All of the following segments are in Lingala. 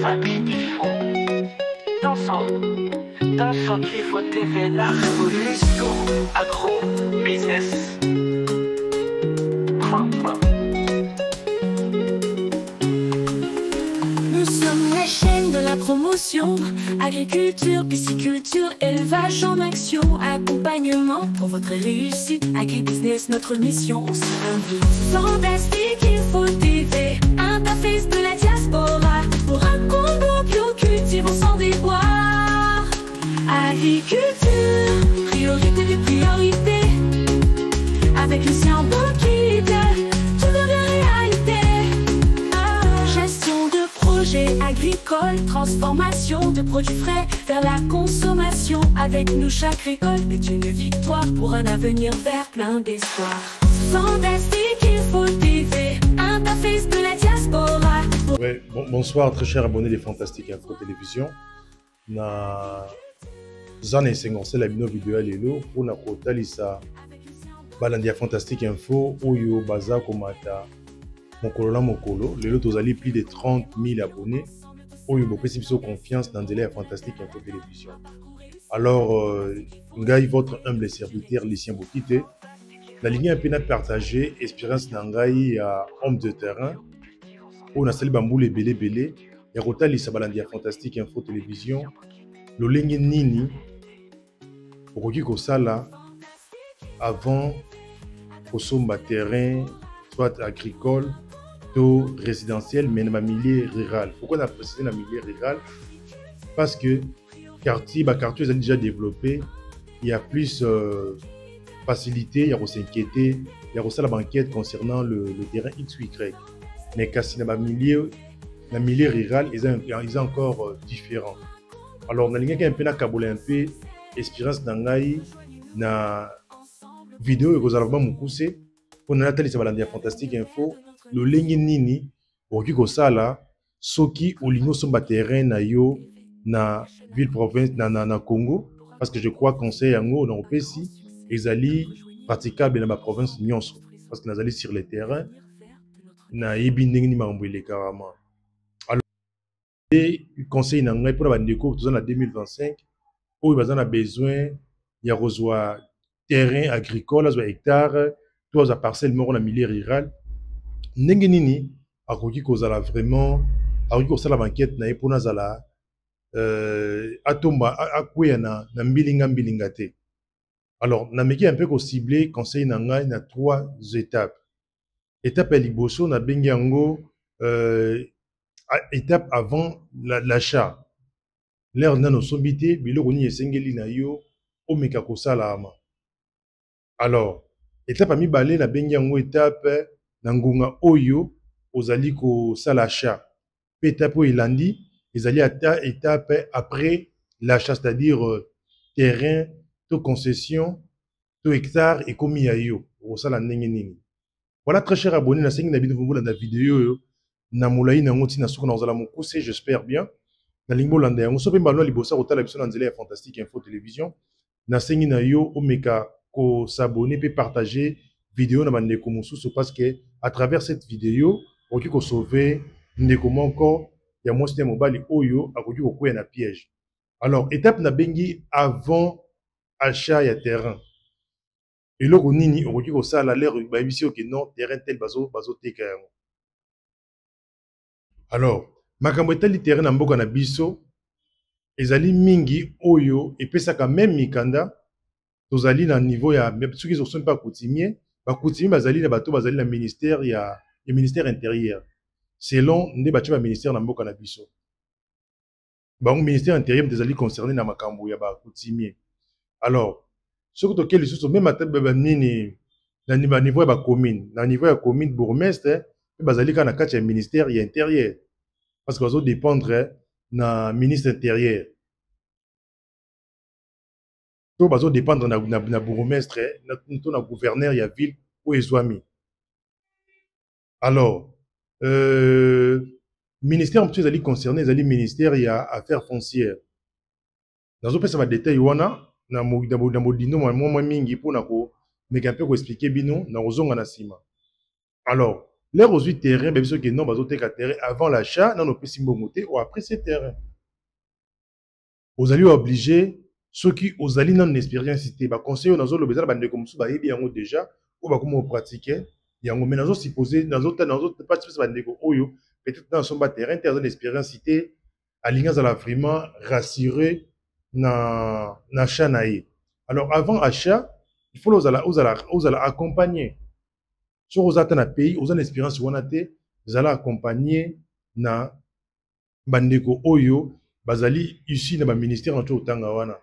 famille qu'il faut. Dansons qu'il faut TV, la révolution. Agro-business. Nous sommes la chaîne de la promotion. Agriculture, pisciculture, élevage en action. Accompagnement pour votre réussite. Agribusiness, notre mission. C'est un but fantastique, il faut TV. Interface de la diaspora. Pour un Congo bio, cultivons sans déboire. Agriculture, priorité des priorités. Avec le cerveau qui guide, tout devient réalité. Gestion de projets agricoles, transformation de produits frais vers la consommation. Avec nous, chaque récolte est une victoire pour un avenir vert plein d'espoir. Fantastique, il faut TV, interface de la diaspora. Ouais, bonsoir, très chers abonnés des Fantastiques Info Télévision. Na zana esengonse la bino vidéo lelo pour na kotalisa balandi ya Fantastique Info oyo baza komata mokolo na mokolo. Lelo tozali plus de 30 000 abonnés oyo bopesi biso confiance dans nzela ya Fantastique Info Télévision. Alors ngai votre humble serviteur Lucien Bokite la ligne un peu na partager expérience na ngai ya homme de terrain on a sali bamboule belé ya kotalisa balandi ya Fantastique Info Télévision lolenge nini okoki kosala avant kosomba terrain soit agricole to résidentiel mais na milieu rural. Pourquoi on a précisé na milieu rural? Parce que quartier est déjà développé, il y a plus facilité, il y a s'inquiéter, il y a aussi la banquette concernant le terrain X ou Y. Mais quand c'est dans le milieu rural, ils sont encore différents. Alors, on a un peu na peu expérience d'angai na vidéo que vous allez me pousser pour na télé ça Fantastique Info le ligne nini pour que ça là soki olingo somba terrain na yo na ville province na Congo parce que je crois conseil yango na opesi ezali praticable na ma province nyonso parce que nazali sur le terrain na yebi ndenge ni mambwele carrément. Alors et conseil na ngai pour ba ndeko tous en 2025 où ils ont besoin il y a reçoit terrain agricole à hectare toi à parcelle mort na milieu rural ndenge nini akoki kozala vraiment akoki kosala banquette na pour nazala atomba akwea na mbilinga te. Alors na meki un peu ko cibler conseil na ngai na 3 étapes. Étape ya liboso na bengi yango étape avant l'achat. L'air nano sombité biloko ni esengeli na yo omeka kosala ama. Alors étape ami balé na bengi yango étape na ngunga oyo ozali kosala achat. Pe étape oyo elandi ezali ata étape après l'achat, c'est-à-dire terrain to concession to hectare et komi ya yo osala ndenge nini. Voilà très cher abonné na sengi na bino vumbu na vidéo yo na molai na ngoti na suko na ozala mokuse j'espère bien. Na lingbo landa yango so pe mbalo libosa kotala biso na nzela ya Fantastique Info Télévision na sengi na yo omeka ko s'abonner pe partager vidéo na bandeko mosusu parce que à travers cette vidéo okoki ko sauver ndeko moko ya mwasi mobali oyo akoki ko kwena piège. Alors étape na bengi avant achat ya terrain eloko nini okoki ko sala l'air ba bisi ok non terrain tel bazo teka yango. Alors makambo etali terrain na mboka na biso ezali mingi oyo epesaka même mikanda tozali na niveau ya soki soki pas coutumier ba coutumier bazali na bato bazali na ministère ya ministère intérieur selon nde batie ba ministère na mboka na biso bango ministère intérieur ezali concerné na makambo ya ba coutumier. Alors soki toke lisusu même ata nini na niveau ya ba commune na niveau ya commune bourgmestre bazali ka na kati ya ministère ya intérieur parce que bazo dépendre na ministre intérieur to bazo dépendre na bourgmestre na gouverneur ya ville ou ezwami. Alors ministère en plus ezali concerné ezali ministère ya affaires foncières nazo pesa ba détail wana na modindo mwa mingi pour na ko meka pe ko expliquer bino na ozonga na sima. Alors L'air aux 8 terrains, mais ceux qui n'ont pas d'autres terrain avant l'achat, non, on peut s'immomonter ou après ces terrains. Vous allez obliger ceux qui aux allez non expérience cité, bah conseiller dans le besoin de comme ça, bah bien déjà, ou bah comment pratiquer, il y a un moment supposé dans autres pas de oyo, peut-être dans son bas terrain, dans l'expérience cité, alignant à la vraiment rassurer na achat naïe. Alors avant achat, il faut aux accompagner. Sur aux attentes à pays, aux expérience où on a été, vous allez accompagner na bandeko oyo bazali ici na ba ministère en tout tanga wana.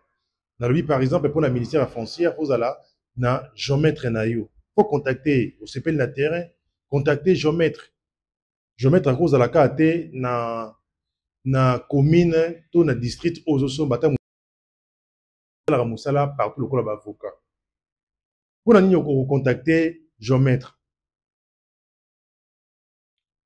Na lobi par exemple pour la ministère de la foncière, vous allez na géomètre na yo. Faut contacter au CPL na terrain, contacter géomètre. Géomètre à cause à la carte na commune to na district aux so bata la musala partout le col avocat. Pour nani ko contacter géomètre.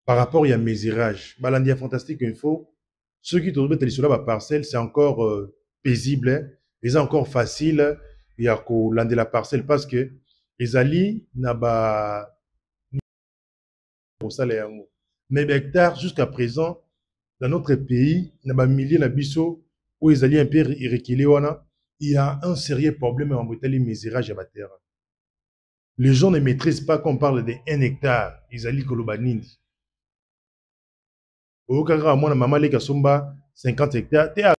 Par rapport à mesurage, Balandia Fantastique Info, ceux qui trouvent que sur la parcelle, c'est encore paisible, c'est encore facile, il y a qu'au land de la parcelle parce que les alliés n'a pas pour ça les amours. Mais hectares jusqu'à présent, dans notre pays, n'a pas milliers d'abissos où les alliés un peu irréquilés, il y a un sérieux problème en Bretagne mesurage à la terre. Les gens ne maîtrisent pas qu'on parle de 1 hectare, les alliés Kolobanindi. Au cas où maman les somba 50 hectares.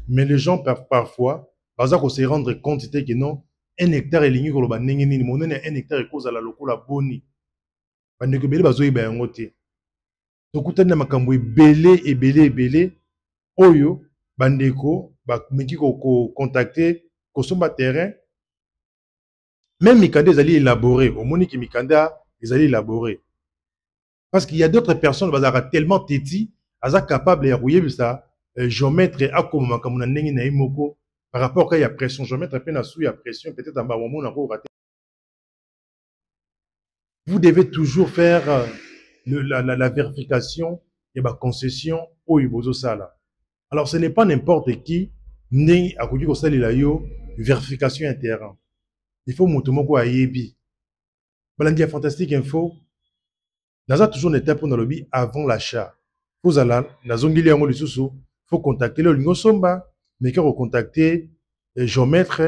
Mais les gens peuvent parfois, par exemple, se rendre compte que non, 1 hectare est ligné comme nini, mon 1 hectare est cause à la locola boni. Parce que belé bazoyi ba yangote. Donc utana makambo belé oyo bandeko ba meki ko contacter ko somba terrain. Même mikanda ezali élaboré, au moni ki mikanda ezali élaboré. Parce qu'il y a d'autres personnes qui sont tellement têtis, elles sont capables de rouiller ça, géomètre à comme par rapport à la pression, géomètre à peine à sous la pression, peut-être en bas au moment où vous devez toujours faire la vérification et la concession au Ibozo Sala. Alors ce n'est pas n'importe qui, ni à côté de ça, vérification interne. Il faut motomoko à yebi. Balandia Fantastique Info. Nous avons toujours une étape pour nous avant l'achat. Vous allez, il faut contacter le Lingo Somba, mais quand vous contactez le géomètre,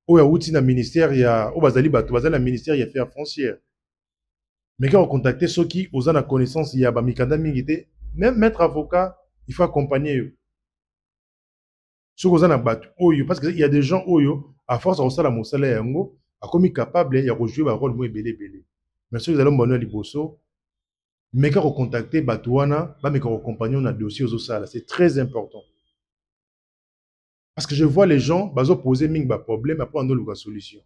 ou le ministère, il y a le ministère, il y a affaires foncières. Mais quand vous contactez ceux qui ont la connaissance, il y a Mikanda Mingité, même maître avocat, il faut accompagner eux. Ceux qui ont la parce qu'il y a des gens, à force de la moussala yango, a commis capable, il y a joué un rôle moins belé. Mais ceux qui ont le liboso, mais quand vous contactez Batouana, mais quand vous accompagnez un dossier aux salles, c'est très important. Parce que je vois les gens, poser un problème, après on a une solution.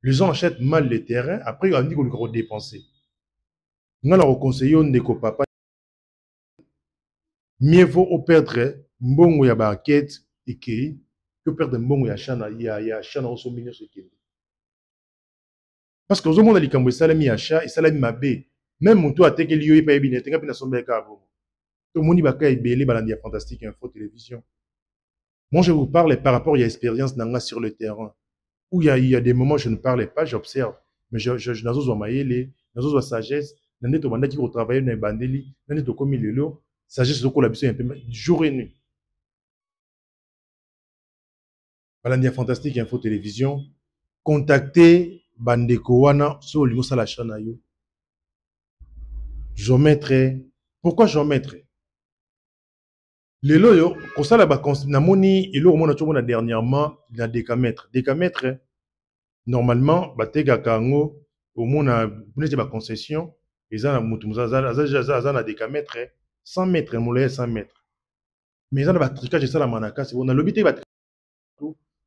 Les gens achètent mal les terrains, après ils ont dit qu'on va dépenser. Nous leur conseillons de papa. Mieux vaut perdre mbongo ya banquette et que perdre mbongo ya chana au sommet ce qui. Parce que aux monde alikambo salami achat et salami mabé. Même mon toit a été lié par Ebine, t'es capable de son bec à vous. Tout le monde va y belé Balandia Fantastique Info Télévision. Moi, je vous parle par rapport à l'expérience d'Anga sur le terrain. Où il y a des moments où je ne parlais pas, j'observe. Mais je n'ai pas sagesse. Je n'ai pas qui travailler dans les bandeli. Je n'ai pas commis le lot. Sagesse de collaboration un peu jour et nuit. Balandia Fantastique Info Télévision. Contactez Bandeko Wana sur le la chaîne. Géomètre. Pourquoi géomètre? Les loyaux, comme ça, la moni, et l'eau, on a dernièrement, il y a décamètre. Décamètre, normalement, batega kango, au moins, on a une concession, ils ont un décamètre, 100 mètres, on 100 mètres. Mais ils ont un tricage, ça, la manaka, c'est bon, on a l'obité,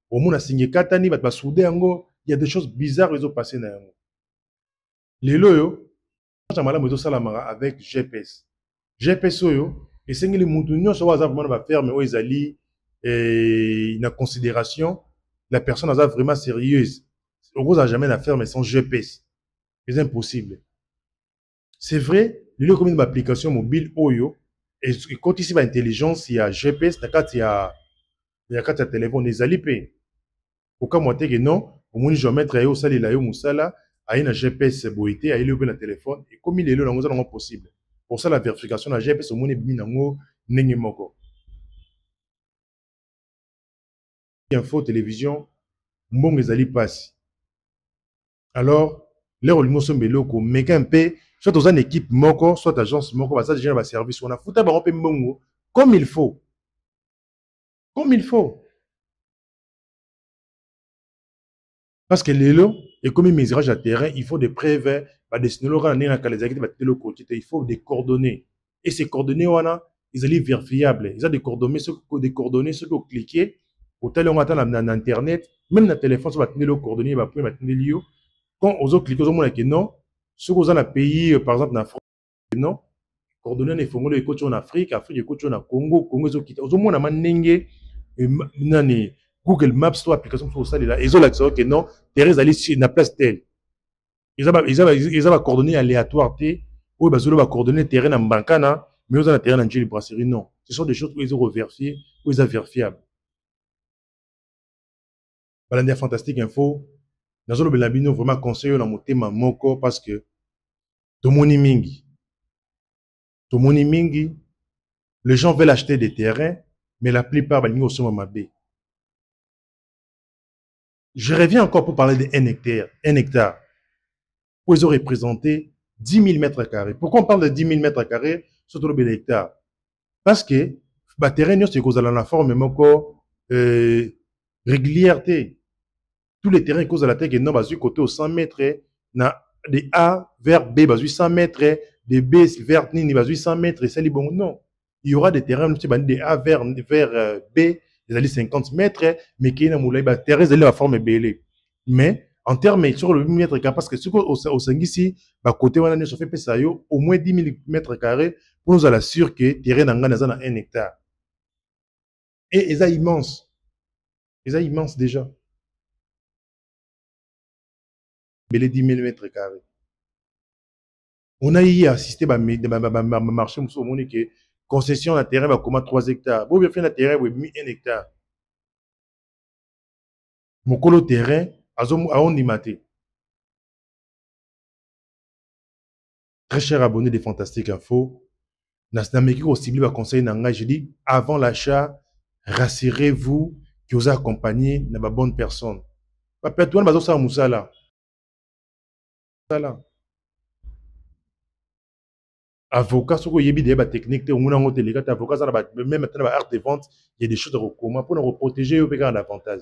au moins, on a signé katani, on a soudé, il y a des choses bizarres qui ont passé dans le les loyaux, avec GPS. GPS, et c'est que les moutons sont vraiment ferme où ils allaient une considération la personne est vraiment sérieuse. On n'a jamais d'affaire mais sans GPS. C'est impossible. C'est vrai, il y a comme une application mobile Oyo et quand ici l'intelligence il y a GPS, il y a téléphone les alliés. Au cas où que non, au moins je vais mettre au sali la yo musala a une GPS boité, a une téléphone, et comme il est là, c'est possible. Pour ça, la vérification de la GPS, au moins, n'est pas info, télévision, mbongo ezali passe. Alors, les olingo sont beloko, mais qu'un peu, soit dans une équipe moko, soit agence moko, ça déjà va service, on a foutu ba rompe mbongo comme il faut. Comme il faut. Parce que les lots, et comme il mesurage à terrain, il faut des preuves, bah dessiner le rang, il faut des coordonnées. Et ces coordonnées, ils sont vérifiables. Ils ont des coordonnées, ceux qui ont cliqué, au tel on attend dans Internet, même dans le téléphone, ça va tenir les coordonnées, il va pouvoir maintenir les lieux. Quand on a cliqué, on a dit non, ceux qui ont un pays, par exemple, en France, non, coordonnées, il faut les coachs en Afrique, Afrique, les coachs en Congo, Congo, ils ont quitté. Ils ont un manenge, Google Maps, soit application sur ça, ils ont l'accès que non, Thérèse allait sur la place telle. Ils ont coordonnées aléatoires, ou ils ont coordonnées terrain en bancana, mais ils ont terrain en Djili Brasserie. Non. Ce sont des choses où ils ont vérifié, où ils ont vérifiable. Balandia Fantastique Info, nous avons vraiment conseillé dans mon thème moko parce que tout le monde mingi, les gens veulent acheter des terrains, mais la plupart balingo sont mabé. Je reviens encore pour parler de 1 hectare. 1 hectare. Où ils ont représenté 10 000 mètres carrés. Pourquoi on parle de 10 000 mètres carrés sur tout le hectare? Parce que le terrain, c'est cause de la forme régulière. Tous les terrains cause de la terre qui sont côté au 100 mètres, de A vers B, 100 mètres, de B vers Nini, 100 mètres, et ça, bon, non. Il y aura des terrains de A vers B, ils allaient 50 mètres, mais qui est dans le terrain, ils allaient la forme belée. Mais, en termes sur le mètre carré, parce que ce au Sengisi, côté, on a fait au moins 10 000 mètres carrés pour nous assurer que le terrain est 1 hectare. Et ils sont immenses. Ils sont immenses déjà. Belé 10 000 mètres carrés. On a y assisté à marché, on a dit que concession de terrain va comme 3 hectares. Bon, bien fait, le terrain va 1 hectare. Mon colo terrain, à on maté. Très cher abonné de Fantastique Info, je dis, avant l'achat, rassurez-vous que vous accompagnez de la bonne personne. Peut-être que vous avez Moussala. Avocat, ce qu'il y a des techniques, avocat, même maintenant, art de vente, il y a des choses à recommander pour nous protéger au pire davantage.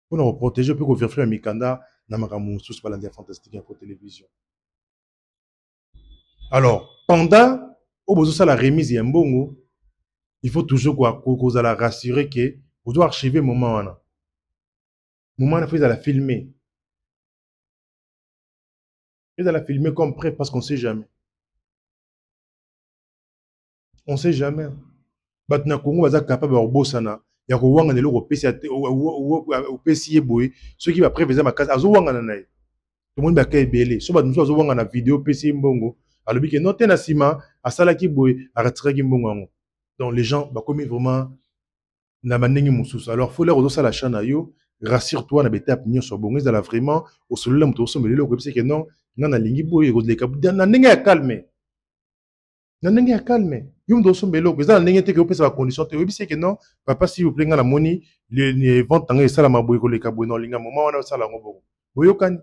Pour nous protéger, pour vérifier un mikanda, dans ma sous Balandia Fantastique Info Télévision. Alors, pendant la remise et un bon, il faut toujours qu'on la rassurer que vous devez archiver le moment. Le moment, il faut la filmer. Il faut la filmer comme prêt parce qu'on ne sait jamais. On ne sait jamais. Maintenant, Congo va être capable de faire il y a ko wanga ne loko pesi au pesi boy ceux qui va préviser ma case azo wanga na nai tout le monde va kay belé so ba nous azo wanga na vidéo pesi mbongo alobi ke noté na sima asala ki boy a retiré ki mbongo ngo donc les gens ba commis vraiment na manengi mususu alors faut leur ozo la chaîne yo rassure-toi na betape nyo so bongo ezala vraiment au solo la muto so melelo ko pesi ke non na lingi boy ko leka na ndenge ya calme na ndenge ya calme yum do so mbelo eza na ndenge te ke opesa ba condition te obisi ke non papa si vous plaît nga na moni les ventes tanga esala maboy ko leka boy no linga mama wana osala ngo bongo boyokani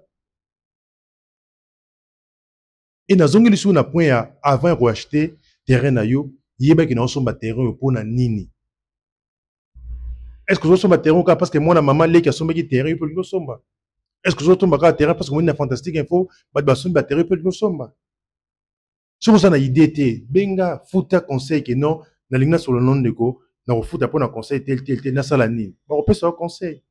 et na zongeli sou na point ya avant ko acheter terrain na yo yeba ke na osomba terrain yo pona nini est-ce que vous somba terrain parce que moi na maman leki asomba ki terrain yo po lingo somba est-ce que vous tomba ka terrain parce que moi na Fantastique Info ba somba terrain po lingo somba. Si vous avez une idée, benga, fouta conseil que non, na lingna sur le nom de go, na fouta pour un conseil tel, na salani. On peut se conseil.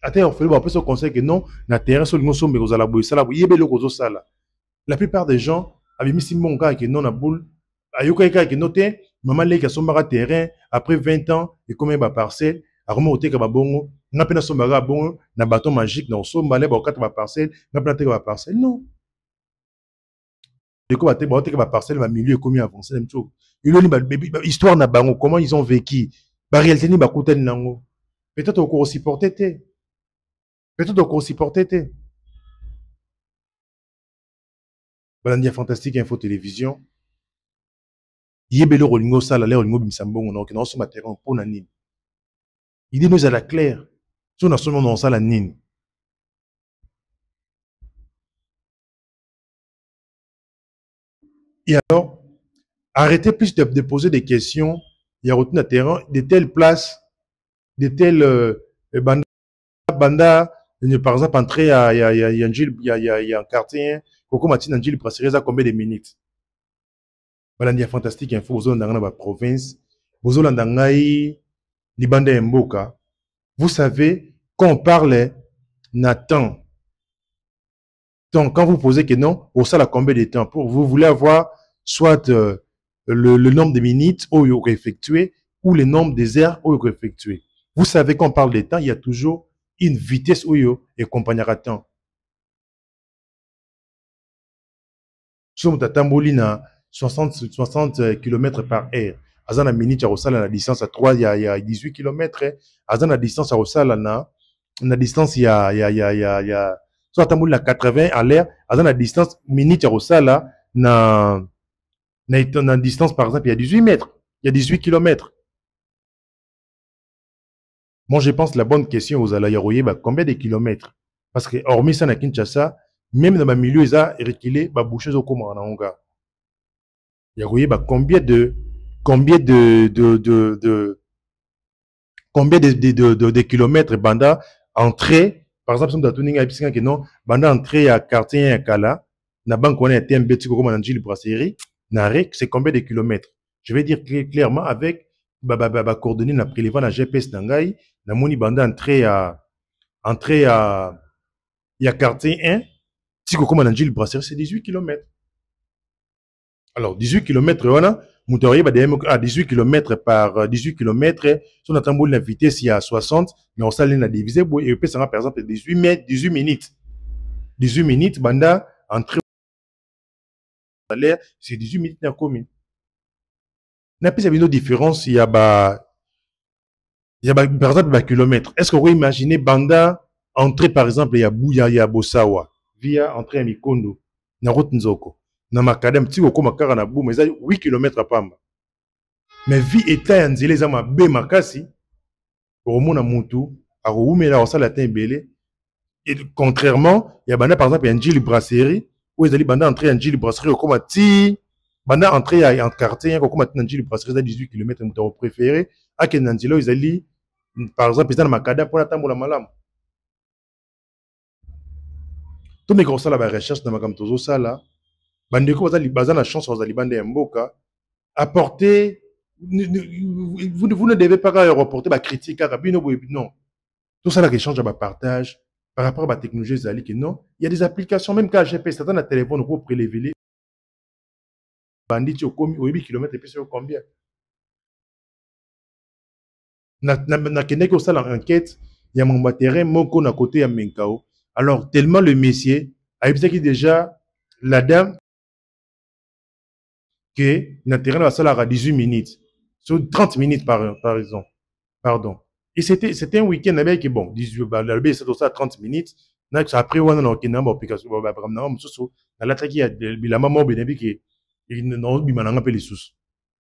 Attends, on peut se conseil que non, na terrain sur le nom sombe, vous allez boire, vous yébé le gozo sala. La plupart des gens avaient mis si mon gars que non na boule, ayoka que noté, maman lé qui a son terrain, après 20 ans, et combien ba parcelle, a remonté que ba bongo, n'a pas son baga bongo, na bâton magique, na somba lé ba 4 ba parcelle, n'a pas ba parcelle, non. De quoi va parcelle va milieu commis avancé même chose histoire na bango comment ils ont vécu ba réalité ni ba koutani nango peut-être au supporter Peut-être qu'on supportait. Balandia Fantastique Info Télévision. Yebele Rolingo Sala, le Rolingo Bimsambon, on a un son matériel pour la nine. Idée nous à la claire. Si on a son nom dans ça, la nine. Et alors, arrêtez plus de poser des questions. Il y a retenu à terrain de telles places, de telles banda, par exemple, entrer à un quartier, Coco Matin Angil Brasserie, à combien de minutes? Balandia Fantastique Info, aux dans la province, aux Landangai, Libanda Mboka. Vous savez, quand on parle, Nathan. Donc, quand vous posez que non, au ça, la combien de temps? Pour vous voulez avoir soit le nombre de minutes où il y effectué ou le nombre des heures où il effectué. Vous savez, quand on parle de temps, il y a toujours une vitesse où il y a temps. Si on a 60 km par heure, à la minute, il y a la distance à 3, il y a 18 km. À la distance, la distance, il y a soit à 80 à l'air, à la distance, minute, na distance, par exemple, il y a 18 mètres, il y a 18 km. Moi, je pense que la bonne question aux Alayaroye, combien de kilomètres? Parce que, hormis ça, na Kinshasa, même dans ma milieu, ils ont reculé, boucher au comment en Onga. Yaroye, combien de kilomètres banda entrée, par exemple, si on a tout que non, banda entrée à quartier à Kala, na banque on a été un petit peu comme en Angile Brasserie, c'est combien de kilomètres? Je vais dire clairement avec coordonnées na prélevant la GPS nangai, na moni banda entrée à il y a quartier 1, si comme en Angile Brasserie, c'est 18 km. Alors, 18 km, on a, à 18 km par 18 km, si on a la vitesse, il y a 60, mais on s'aligne à diviser, et puis ça va par exemple 18 minutes. 18 minutes, banda, entrée à l'air, c'est 18 minutes dans la commune. Il y a une différence, il y a, par exemple, kilomètre. Est-ce que vous imaginez banda, entrée par exemple, il y a Bosawa, via entrée à Mikondo, na route Nzoko. Na makadam ti ko makara na boum, mais 8 km à pamba. Mais vie état ya nzela eza mabe makasi, omona mutu, akoumela osala ta ebele. Et contrairement, il y a banda par exemple, il y a Njili Brasserie, où ils allaient banda entrer en Njili Brasserie, comme ti, banda entrer en quartier, comme à Njili Brasserie, 18 km, mutu préféré, à Kenanjilo, ils allaient, par exemple, ils allaient makadam pour la tambola malam. Tout les gros ça la recherche dans ma gamtozo ça là. Bandeko baza la chance aux alibande mboka apporter vous ne devez pas reporter ma critique à Rabino non tout ça là qui change à partage par rapport à la technologie zali que non il y a des applications même quand GPS ça dans le téléphone pour prélever bandit au 8 km et puis sur combien na kende ko ça l'enquête il y a mon terrain moko na côté ya Menkao alors tellement le messier a dit déjà la dame que le terrain va s'aller à 18 minutes. Sur 30 minutes par exemple. Pardon. Et c'était un week-end avec, bon, 18, c'est ça 30 minutes. Après, on a une application, la maman, et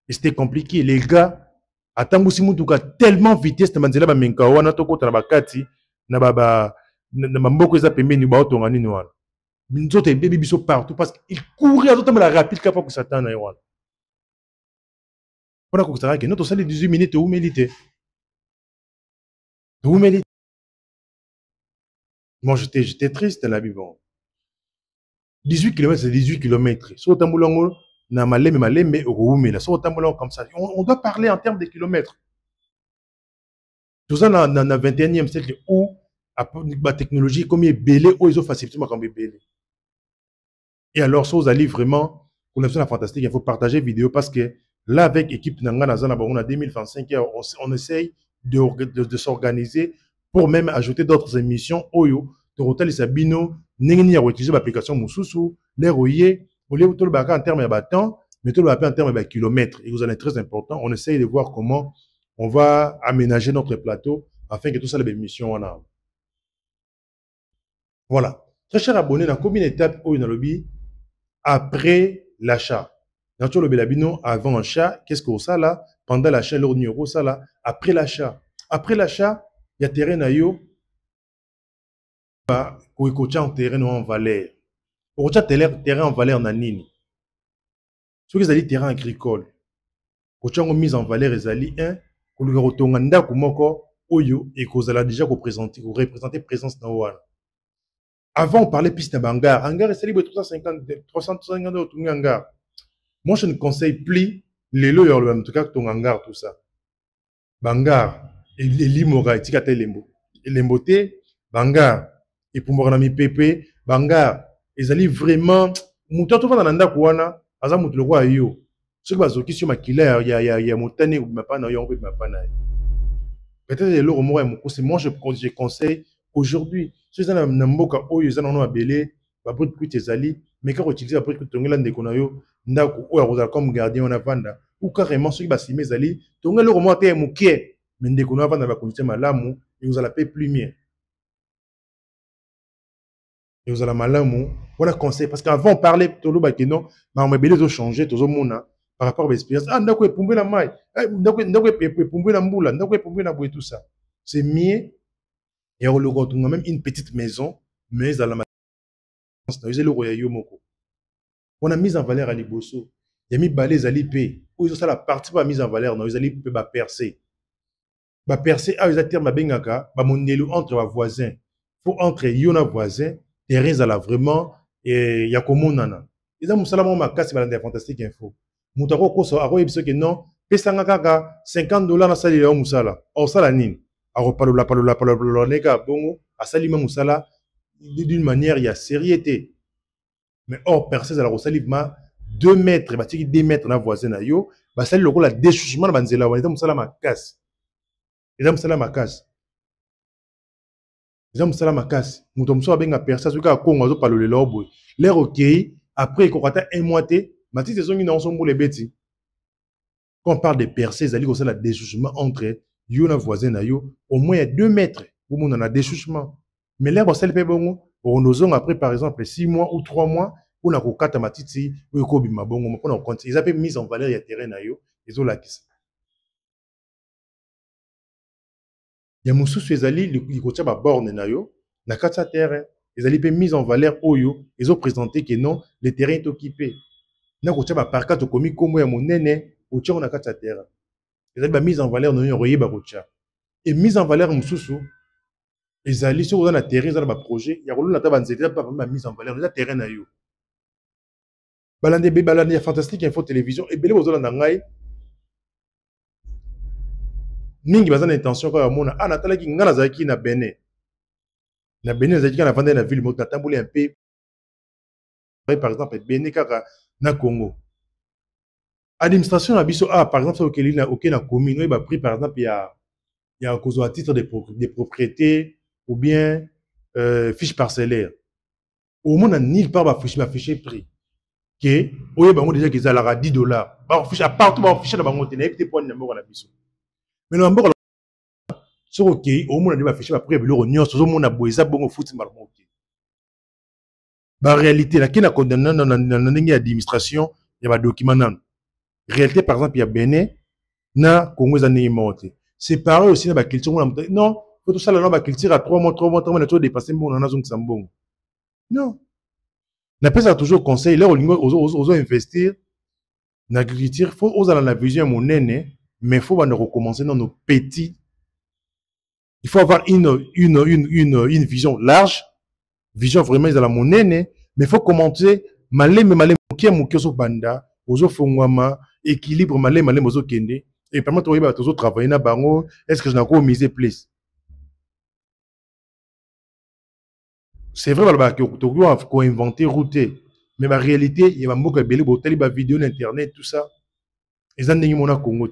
c'était compliqué. Les gars, attends, si vous tellement vitesse, tu m'as menka, on a tout contre la bakati, na mboko eza pembeni ba otonga nini wana. Nzoto ebebe biso partout parce qu'il courait à tout la rapide kappa ko satan na wana. On a constaté que notre salle de 18 minutes où mérité. Où mérité. Moi, j'étais triste dans la vie. Bon. 18 km, c'est 18 km. Sur le tamboulongo, na maleme, sur le tamboulongo comme ça. On doit parler en termes de kilomètres. Tout ça dans le 21e siècle où la technologie, comme il est belé, où ils ont facilement comme belé. Et alors, ça, vous allez vraiment, pour la fantastique, il faut partager vidéo parce que là, avec l'équipe Nanga on a 2025, on essaye de s'organiser pour même ajouter d'autres émissions. Oyo, Torotal et Sabino, Nengeni a utilisé l'application Moussousou, les royers, au lieu de tout le en termes de temps, mais tout le en termes de kilomètres. Et vous en êtes très important. On essaye de voir comment on va aménager notre plateau afin que tout ça, les émissions, on a. Voilà. Très cher abonné, dans combien d'étapes où il y a le lobby après l'achat? Dans le lobby avant l'achat, qu'est-ce qu'on ça là? Pendant l'achat, l'euro numéro ça là. Après l'achat. Après l'achat, il y a terrain à yo. Pour écouter un terrain en valeur. Pour écouter terrain en valeur en nini. Ce qui est terrain agricole. Pour écouter mise en valeur, ils un. Pour le retourner ndako moko oyo et qu'on a déjà représenter présence dans ouana. Avant, on parlait plus de hangar. Hangar, c'est libre 350 euros tout hangar. Moi, je ne conseille plus les lots, en tout cas, ton hangar, tout ça. Bangar, et l'imora, et tikate lembo. Lembote, bangar, et pour moi, mi pepe, bangar. Ils allaient vraiment, mouton, tout va dans l'anda kouana, aza mouton le roi yo. Ce qui va se sur ma killer, il y a montane ou ma pana, yon ou ma pana. Peut-être les lots, moi, je conseille aujourd'hui. Si vous avez un mboka, oyo, ils en ont abelé, ba brut kuit ezali, mais quand on utilise la brut kuit tongela ndeko na yo, ndako oyo akozala comme gardien on avanda, ou carrément ceux qui basime ezali, tongela ko mo te mukie, mais ndeko na avanda ba konite malamu, et vous allez payer plus mieux. Et vous allez malamu, voilà conseil parce qu'avant on parlait tolo ba keno, mais on mebele zo changer tozo mona par rapport à l'expérience. Ah ndako epumbe la mai, ndako epumbe la mbula, ndako epumbe na boye tout ça. C'est mieux et on le retrouve même une petite maison, mais à la on a mis en valeur à Liboso. Il y a mis balais à l'IP. Où ils ont la partie pas mise en valeur. Non, ils allaient percer. Percer, ah, ils ont terme à Bengaka, monelo entre les voisins. Faut entre yona voisin, terrain à la vraiment, et il y a comme on nana. Ils ont moussala ma casse balade fantastique info. Moutako koso, aro ebiso que non, pesanga kaka, $50 na sali ya moussala. Or sala nin. Aro palola, neka, bongo, a sali ma moussala, d'une manière, il y a sériété. Mais or, percé à la Rosalivma, 2 mètres, bah, 2 mètres dans la voisine à yo, bah, ça, le rôle, la déchouchement, bah, nzela, bah, ils ont ma casse. Ils ont ma casse. Ils ont ma casse. Nous sommes sur la percé, ce cas, Congo, on parle de l'orbe. L'air ok, après, quand on a un moitié, ma petite saison, ils sont pour les bêtises. Quand on parle de percé, ils ont la déchouchement entre yo, la voisine à yo, au moins, il y a 2 mètres, où on a déchouchement. Mais l'air, ça, le fait bon, on nous après, par exemple, 6 mois ou 3 mois, on a kokata matiti ou ko bima bongo on compte ils avaient mis en valeur ya terrain na yo ils ont la kisa ya mususu ezali li ko tia ba borne na yo na kata terrain ils allaient mis en valeur oyo ils ont présenté que non le terrain est occupé na ko tia ba parka to komi komo ya monene o tia na kata terrain ils allaient ba mise en valeur no yo royeba ko tia et mise en valeur mususu ezali sur dans la terrain dans ba projet ya ko na ta ba nzete ba mise en valeur na terrain na yo balandi fantastique info télévision et belé bozola na ngai mingi baza na intention ko ya mona ah natalaki ngana zaki na Benin zaki na vanda na ville mot natamboli un peu par exemple Benin kaka na Congo administration na biso ah par exemple ok na commune oui ba pris par exemple il y a cause à titre de propriété ou bien fiche parcellaire au monde nulle part ba fiche prix que oye bango déjà qu'ils a $10 ba fiche à partout ba fiche na bango te na epte point na moko na biso mais na moko so ok au monde ba fiche ba prix biloko nyonso zo mona boeza bongo foot marmo ok ba réalité la kina condamné na ndenge administration ya ba document nan réalité par exemple il y a Benin na Congo za ndenge monte c'est pareil aussi na ba culture non faut tout ça là ba culture à 3 mois na to dépasser mbongo na zongi sambongo non na pesa toujours conseil là aux investir na agriculture faut aux la vision monene mais faut va recommencer dans nos petits. Il faut avoir une vision large, vision vraiment dans la monnaie, mais il faut commenter malem qui est banda, ozo fongwama, équilibre malem ozo kende, et permettre aux autres travailler na bango, est-ce que je n'ai pas misé plus? C'est vrai, tu dois inventer route, mais la réalité, il y a un mot qui est belé, il y a vidéo internet, tout ça, et ça n'est pas Congo.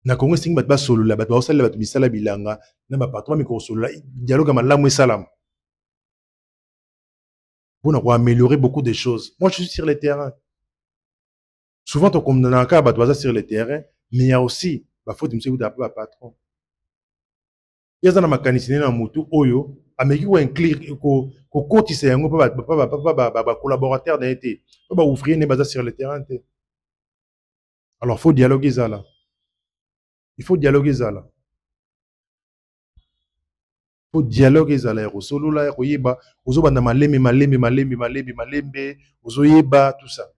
Na Congo singi bat ba solo la bat ba osala bat misala bilanga na ba patron mi ko solo la dialogue malamu salam pour améliorer beaucoup de choses. Moi je suis sur le terrain. Souvent on comme dans un cas bat sur le terrain mais il y a aussi ba faute monsieur ou d'après ba patron. Il y a un mécanicien dans moto oyo ameki ko inclure ko kotisa yango pa collaborateur na été pa ouvrier ne baza sur le terrain. Alors faut dialoguer ça là. Il faut dialoguer ça là. Faut dialoguer ça là. Solo là koyeba ozoba na malembe ozoyeba tout ça.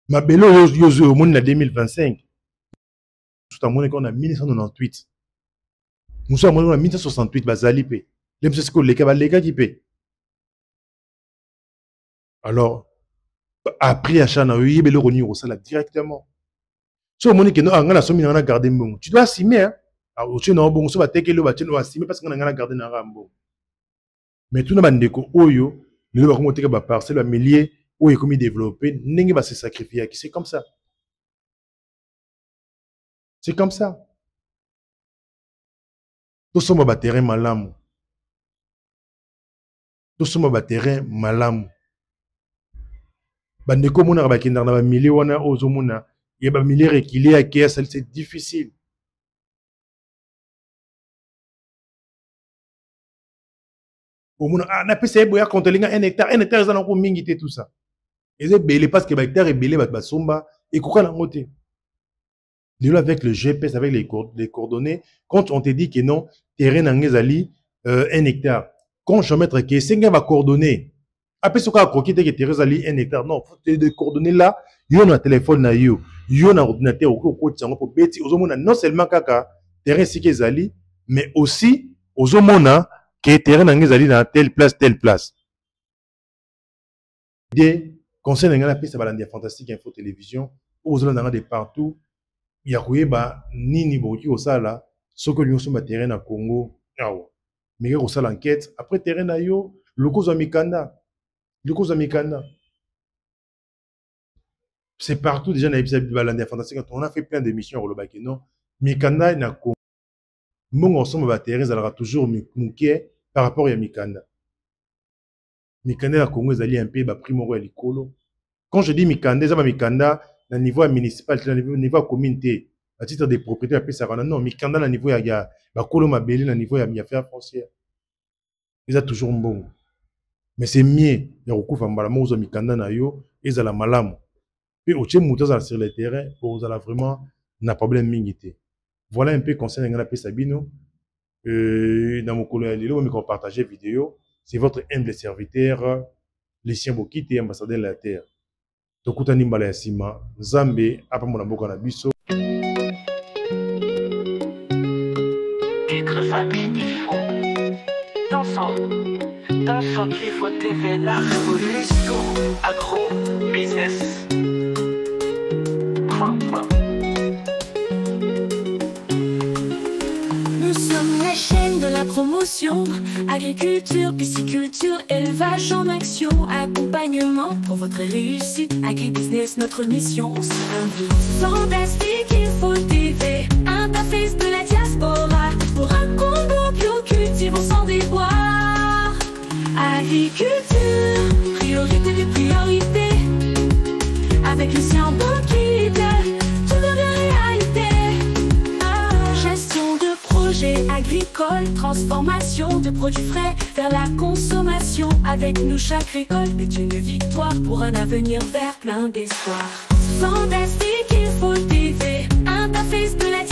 Mabelo yo monde na 2025. Tout à monde qu'on a 1998. Nous sommes en 1968 bazali pe. Les monsieur ko leka ba leka ki pe. Alors après achat na yebe le roni ça là directement. So moni que no ngana somi na garder mbongo. Tu dois assumer hein. Alors tu na bongo so ba tekelo ba tino assumer parce que ngana garder na rambo. Mais tout na bandeko oyo le ba ko teka ba parcelle ba milliers oyo komi développer ndenge ba se sacrifier qui c'est comme ça. C'est comme ça. Tout sommes à terrain malamu. Tout sommes à terrain malamu. Bandeko mona ba kinda na ba milliers wana ozomona ya ba milliers reculés à caisse c'est difficile. Omona na pesa ebo ya kontelinga 1 hectare za na ko mingi te tout ça. Et c'est belé parce que ba hectare belé ba somba et koka na ngote. Avec le GPS, avec les coordonnées, quand on te dit que non, terrain n'angezali 1 hectare. Quand je vais mettre que c'est va coordonner. Après ce qu'on croqué que terrain zali 1 hectare. Non, faut te coordonner là. Yo na téléphone na yo, yo na ordinateur ou ko tsango pour beti. Ozomona non seulement kaka terrain si que zali, mais aussi ozomona que terrain n'angezali dans telle place. Des conseils n'angela piste balandia fantastique info télévision. Ozomona de partout. Il y a nini boki osala soko nyonso ma terrain na Congo awa mais osala enquête après terrain na yo loko za mikanda c'est partout déjà na épisode balanda fantastique on a fait plein d'émissions au Lobaki non mikanda na Congo mbongo ensemble ba terrain zalaka toujours muké par rapport à mikanda na Congo ezali un peu ba primo ya likolo quand je dis mikanda ça ba mikanda na niveau municipal, na niveau communauté, à titre de propriété, après ça, non, mais quand à niveau, il y a Bakolo Mabeli, na niveau, il y a affaires foncières. Ils ont toujours bon. Mais c'est mieux, il y a beaucoup de femmes, ils Mikanda na yo, ils ont la malamu. Puis, au tient mouton sur le terrain, pour vous vraiment, n'a pas problème mingité. Voilà un peu concernant la Sabino. Dans mon collègue, mais qu'on partage vidéo, c'est votre humble serviteur, Lucien Bokite, ambassadeur de la terre. Tokutani mbala ya sima Nzambe apa mona mboka na biso Titre famille il faut Dansant il faut TV la révolution Agro business Nous sommes la chaîne de la promotion. Agriculture, pisciculture, élevage en action. Accompagnement pour votre réussite. Agribusiness, notre mission. C'est un but fantastique, il faut TV. Interface de la diaspora. Pour un Congo bio, cultivons sans déboire. Agriculture, priorité des priorités. Avec Lucien Bokite, tout devient réalité. Gestion de projets agricoles, transformation de produits frais vers la consommation. Avec nous, chaque récolte est une victoire pour un avenir vert plein d'espoir. Fantastique, il faut TV. Interface de la